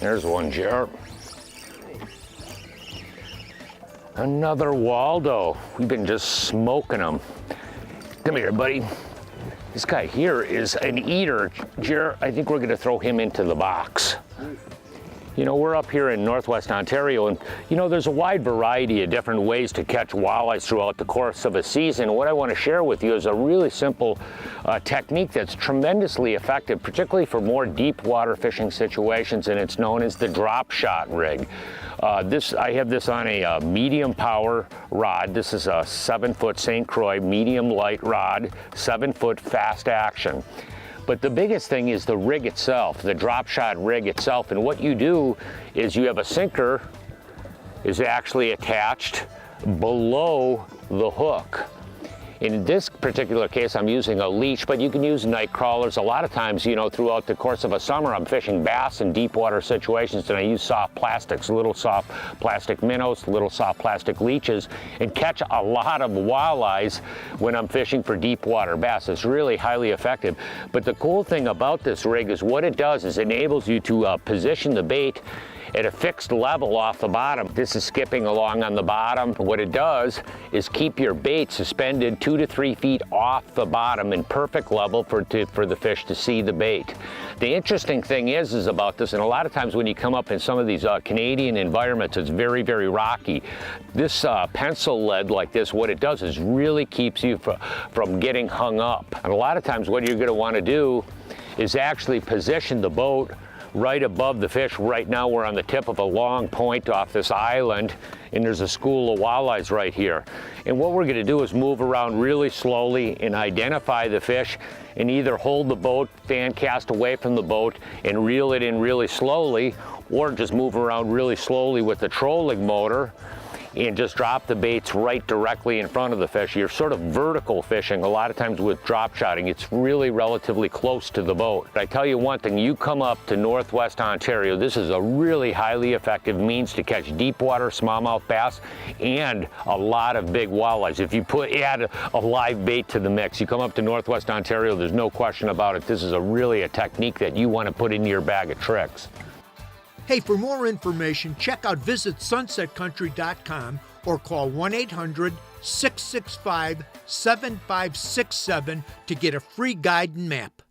There's one, Jared. Another Waldo. We've been just smoking them. Come here, buddy. This guy here is an eater. Jared, I think we're gonna throw him into the box. You know, we're up here in Northwest Ontario, and you know, there's a wide variety of different ways to catch walleyes throughout the course of a season. What I want to share with you is a really simple technique that's tremendously effective, particularly for more deep water fishing situations, and it's known as the drop shot rig. I have this on a medium power rod. This is a 7-foot St. Croix medium light rod, 7-foot fast action. But the biggest thing is the rig itself, the drop shot rig itself. And what you do is you have a sinker is actually attached below the hook. In this particular case, I'm using a leash, but you can use night crawlers. A lot of times, you know, throughout the course of a summer, I'm fishing bass in deep water situations, and I use soft plastics, little soft plastic minnows, little soft plastic leeches, and catch a lot of walleyes when I'm fishing for deep water bass. It's really highly effective. But the cool thing about this rig is what it does is enables you to position the bait at a fixed level off the bottom. This is skipping along on the bottom. What it does is keep your bait suspended 2 to 3 feet off the bottom in perfect level for the fish to see the bait. The interesting thing is about this, and a lot of times when you come up in some of these Canadian environments, it's very, very rocky. This pencil lead like this, what it does is really keeps you from getting hung up. And a lot of times what you're gonna wanna do is actually position the boat right above the fish. Right now we're on the tip of a long point off this island, and there's a school of walleyes right here. And what we're gonna do is move around really slowly and identify the fish, and either hold the boat, fan cast away from the boat, and reel it in really slowly, or just move around really slowly with the trolling motor and just drop the baits right directly in front of the fish. You're sort of vertical fishing. A lot of times with drop shotting, it's really relatively close to the boat. But I tell you one thing, you come up to Northwest Ontario, this is a really highly effective means to catch deep water smallmouth bass and a lot of big walleyes. If you add a live bait to the mix, you come up to Northwest Ontario, there's no question about it. This is really a technique that you want to put into your bag of tricks. Hey, for more information, check out visitsunsetcountry.com or call 1-800-665-7567 to get a free guide and map.